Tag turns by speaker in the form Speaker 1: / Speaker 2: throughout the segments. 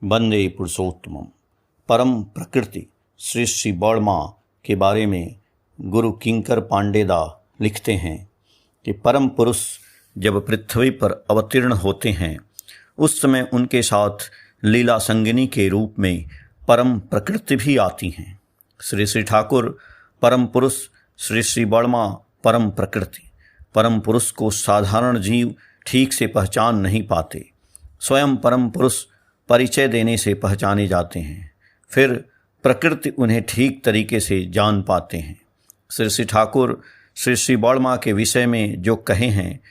Speaker 1: वंदे पुरुषोत्तमम। परम प्रकृति श्री श्री बर्मा के बारे में गुरु किंकर पांडेदा लिखते हैं कि परम पुरुष जब पृथ्वी पर अवतीर्ण होते हैं उस समय उनके साथ लीला संगिनी के रूप में परम प्रकृति भी आती हैं। श्री श्री ठाकुर परम पुरुष, श्री श्री बर्मा परम प्रकृति। परम पुरुष को साधारण जीव ठीक से पहचान नहीं पाते। स्वयं परम पुरुष परिचय देने से पहचाने जाते हैं, फिर प्रकृति उन्हें ठीक तरीके से जान पाते हैं। श्री श्री ठाकुर श्री श्री बर्मा के विषय में जो कहे हैं,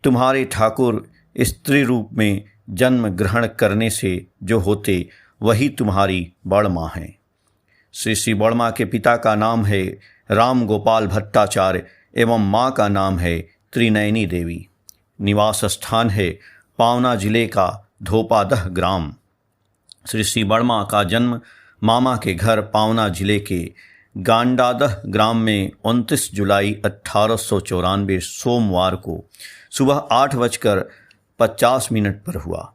Speaker 1: तुम्हारे ठाकुर स्त्री रूप में जन्म ग्रहण करने से जो होते वही तुम्हारी बर्मा हैं। श्री श्री बर्मा के पिता का नाम है राम गोपाल भट्टाचार्य एवं माँ का नाम है त्रिनयनी देवी। निवास स्थान है पावना जिले का धोपादह ग्राम। श्री श्री बर्मा का जन्म मामा के घर पावना जिले के गांडादह ग्राम में 29 जुलाई 1894 सोमवार को सुबह 8:50 पर हुआ।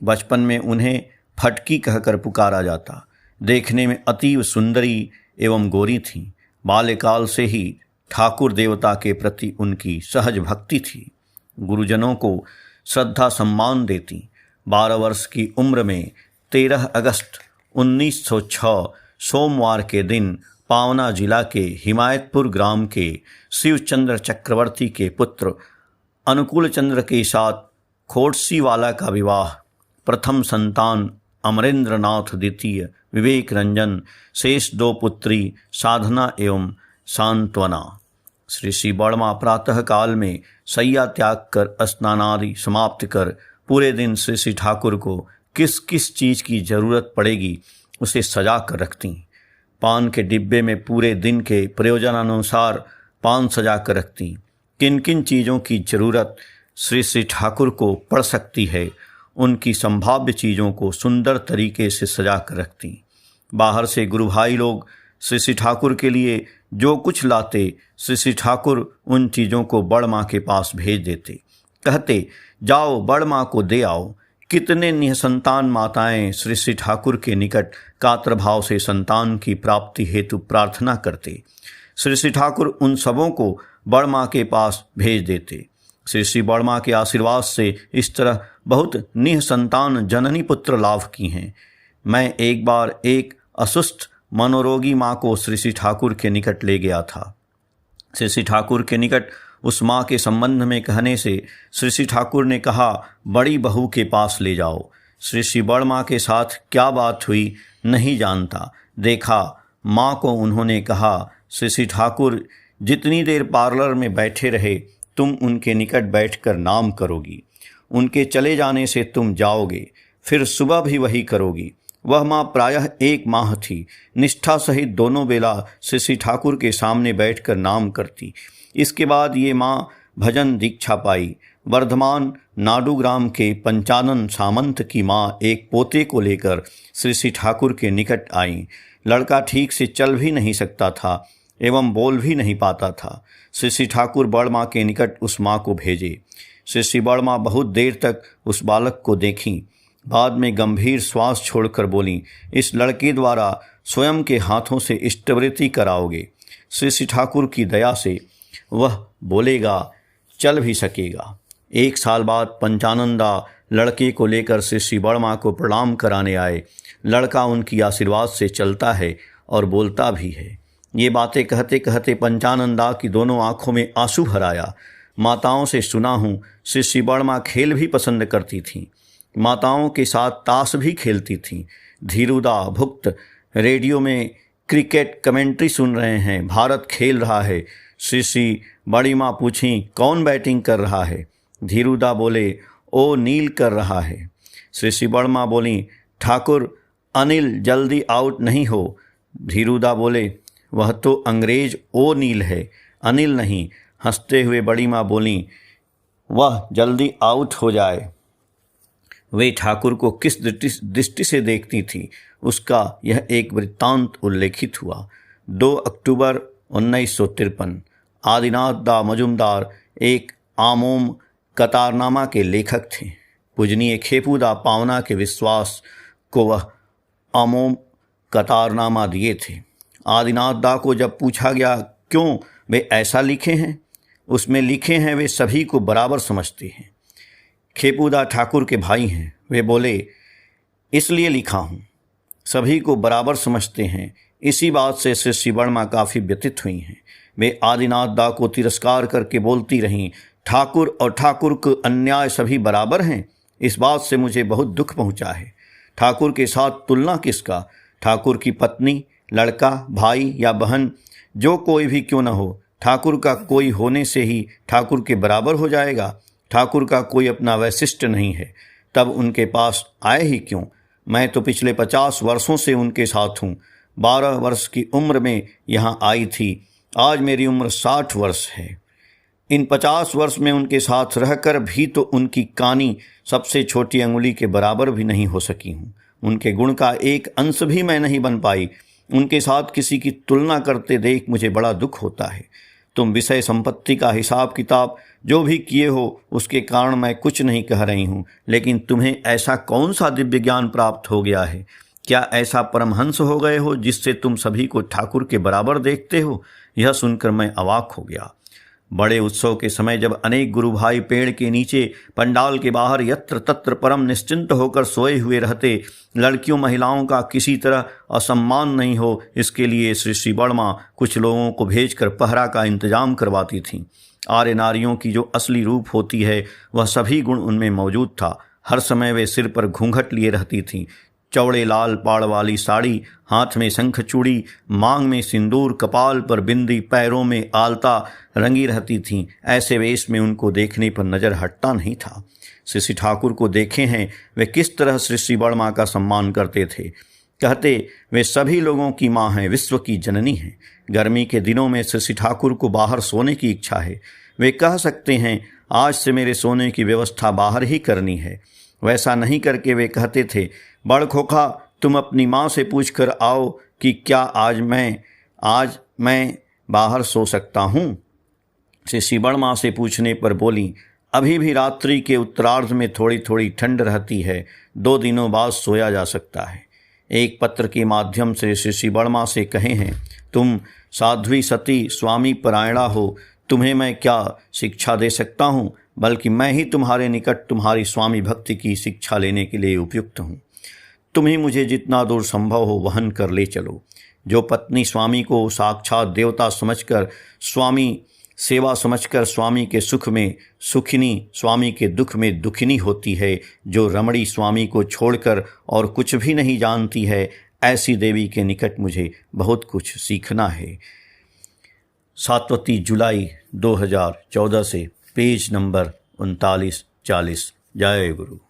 Speaker 1: बचपन में उन्हें फटकी कहकर पुकारा जाता। देखने में अतीव सुंदरी एवं गोरी थीं। बाल्यकाल से ही ठाकुर देवता के प्रति उनकी सहज भक्ति थी। गुरुजनों को श्रद्धा सम्मान देती। 12 वर्ष की उम्र में 13 अगस्त 1906 सोमवार के दिन पावना जिला के हिमायतपुर ग्राम के शिवचंद्र चक्रवर्ती के पुत्र अनुकूल चंद्र के साथ खोड़सीवाला का विवाह। प्रथम संतान अमरेंद्र नाथ, द्वितीय विवेक रंजन, शेष 2 पुत्री साधना एवं सांत्वना। श्री श्री बर्मा प्रातः काल में शैया त्याग कर स्नानादि समाप्त कर पूरे दिन श्री श्री ठाकुर को किस किस चीज़ की जरूरत पड़ेगी उसे सजा कर रखती। पान के डिब्बे में पूरे दिन के प्रयोजनानुसार पान सजा कर रखती। किन किन चीज़ों की जरूरत श्री श्री ठाकुर को पड़ सकती है उनकी संभाव्य चीज़ों को सुंदर तरीके से सजा कर रखती। बाहर से गुरु भाई लोग श्री श्री ठाकुर के लिए जो कुछ लाते, श्री श्री ठाकुर उन चीज़ों को बड़माँ के पास भेज देते। कहते, जाओ बड़माँ को दे आओ। कितने निःसंतान माताएं श्री श्री ठाकुर के निकट कातरभाव से संतान की प्राप्ति हेतु प्रार्थना करते। श्री श्री ठाकुर उन सबों को बड़माँ के पास भेज देते। श्री श्री बर्मा के आशीर्वाद से इस तरह बहुत निःसंतान जननी पुत्र लाभ की हैं। मैं एक बार एक असुस्थ मनोरोगी माँ को श्री श्री ठाकुर के निकट ले गया था। श्री श्री ठाकुर के निकट उस माँ के संबंध में कहने से श्री श्री ठाकुर ने कहा, बड़ी बहू के पास ले जाओ। श्री श्री बर्मा के साथ क्या बात हुई नहीं जानता। देखा माँ को उन्होंने कहा, श्री श्री ठाकुर जितनी देर पार्लर में बैठे रहे तुम उनके निकट बैठकर नाम करोगी। उनके चले जाने से तुम जाओगे, फिर सुबह भी वही करोगी। वह माँ प्रायः 1 माह थी। निष्ठा सहित दोनों बेला श्री श्री ठाकुर के सामने बैठकर नाम करती। इसके बाद ये माँ भजन दीक्षा पाई। वर्धमान नाडुग्राम के पंचानन सामंत की माँ एक पोते को लेकर श्री श्री ठाकुर के निकट आई। लड़का ठीक से चल भी नहीं सकता था एवं बोल भी नहीं पाता था। श्री श्री ठाकुर बड़माँ के निकट उस माँ को भेजे। श्री श्री बड़माँ बहुत देर तक उस बालक को देखीं। बाद में गंभीर श्वास छोड़कर बोली, इस लड़के द्वारा स्वयं के हाथों से इष्टवृत्ति कराओगे। श्री श्री ठाकुर की दया से वह बोलेगा, चल भी सकेगा। 1 साल बाद पंचानंदा लड़के को लेकर श्री श्री बर्मा को प्रणाम कराने आए। लड़का उनकी आशीर्वाद से चलता है और बोलता भी है। ये बातें कहते कहते पंचानंदा की दोनों आंखों में आंसू भर आया। माताओं से सुना हूँ श्री श्री बर्मा खेल भी पसंद करती थीं। माताओं के साथ ताश भी खेलती थीं। धीरुदा भुक्त रेडियो में क्रिकेट कमेंट्री सुन रहे हैं। भारत खेल रहा है। श्री श्री बड़ी माँ पूछीं, कौन बैटिंग कर रहा है? धीरुदा बोले, ओ नील कर रहा है। श्री श्री बड़ी माँ बोली, ठाकुर अनिल जल्दी आउट नहीं हो। धीरुदा बोले, वह तो अंग्रेज ओ नील है, अनिल नहीं। हंसते हुए बड़ी माँ बोली, वह जल्दी आउट हो जाए। वे ठाकुर को किस दृष्टि से देखती थी उसका यह एक वृत्तांत उल्लेखित हुआ। 2 अक्टूबर 1953 आदिनाथ दा मजुमदार एक आमोम कतारनामा के लेखक थे। पूजनीय खेपूदा पावना के विश्वास को वह अमोम कतारनामा दिए थे। आदिनाथ दा को जब पूछा गया क्यों वे ऐसा लिखे हैं, उसमें लिखे हैं वे सभी को बराबर समझते हैं। खेपूदा ठाकुर के भाई हैं, वे बोले इसलिए लिखा हूँ, सभी को बराबर समझते हैं। इसी बात से श्री वर्मा काफ़ी व्यथित हुई हैं। वे आदिनाथ दा को तिरस्कार करके बोलती रहीं, ठाकुर और ठाकुर को अन्याय सभी बराबर हैं। इस बात से मुझे बहुत दुख पहुंचा है। ठाकुर के साथ तुलना किसका? ठाकुर की पत्नी, लड़का, भाई या बहन, जो कोई भी क्यों न हो, ठाकुर का कोई होने से ही ठाकुर के बराबर हो जाएगा। ठाकुर का कोई अपना वैशिष्ट नहीं है, तब उनके पास आए ही क्यों? मैं तो पिछले 50 वर्षों से उनके साथ हूँ। 12 वर्ष की उम्र में यहाँ आई थी, आज मेरी उम्र 60 वर्ष है। इन 50 वर्ष में उनके साथ रहकर भी तो उनकी कानी सबसे छोटी अंगुली के बराबर भी नहीं हो सकी हूँ। उनके गुण का एक अंश भी मैं नहीं बन पाई। उनके साथ किसी की तुलना करते देख मुझे बड़ा दुख होता है। तुम विषय संपत्ति का हिसाब किताब जो भी किए हो, उसके कारण मैं कुछ नहीं कह रही हूँ, लेकिन तुम्हें ऐसा कौन सा दिव्य ज्ञान प्राप्त हो गया है? क्या ऐसा परमहंस हो गए हो जिससे तुम सभी को ठाकुर के बराबर देखते हो? यह सुनकर मैं अवाक हो गया। बड़े उत्सव के समय जब अनेक गुरु भाई पेड़ के नीचे, पंडाल के बाहर यत्र तत्र परम निश्चिंत होकर सोए हुए रहते, लड़कियों महिलाओं का किसी तरह असम्मान नहीं हो, इसके लिए श्री वर्मा कुछ लोगों को भेजकर पहरा का इंतजाम करवाती थीं। आर्य नारियों की जो असली रूप होती है, वह सभी गुण उनमें मौजूद था। हर समय वे सिर पर घूंघट लिए रहती थीं, चौड़े लाल पाड़ वाली साड़ी, हाथ में शंख चूड़ी, मांग में सिंदूर, कपाल पर बिंदी, पैरों में आलता रंगी रहती थीं। ऐसे वेश में उनको देखने पर नजर हटता नहीं था। श्री ठाकुर को देखे हैं वे किस तरह श्री वर्मा का सम्मान करते थे। कहते वे सभी लोगों की माँ हैं, विश्व की जननी हैं। गर्मी के दिनों में श्री ठाकुर को बाहर सोने की इच्छा है। वे कह सकते हैं आज से मेरे सोने की व्यवस्था बाहर ही करनी है। वैसा नहीं करके वे कहते थे, बड़ खोखा, तुम अपनी माँ से पूछ कर आओ कि क्या आज मैं बाहर सो सकता हूँ। श्री वर्मा से पूछने पर बोली, अभी भी रात्रि के उत्तरार्ध में थोड़ी थोड़ी ठंड रहती है, 2 दिनों बाद सोया जा सकता है। एक पत्र के माध्यम से श्री वर्मा से कहे हैं, तुम साध्वी सती स्वामी परायणा हो, तुम्हें मैं क्या शिक्षा दे सकता हूँ, बल्कि मैं ही तुम्हारे निकट तुम्हारी स्वामी भक्ति की शिक्षा लेने के लिए उपयुक्त हूँ। तुम ही मुझे जितना दूर संभव हो वहन कर ले चलो। जो पत्नी स्वामी को साक्षात देवता समझकर, स्वामी सेवा समझकर स्वामी के सुख में सुखिनी, स्वामी के दुख में दुखिनी होती है, जो रमणी स्वामी को छोड़कर और कुछ भी नहीं जानती है, ऐसी देवी के निकट मुझे बहुत कुछ सीखना है। 7 जुलाई 2014 से पेज नंबर 39-40। जय गुरु।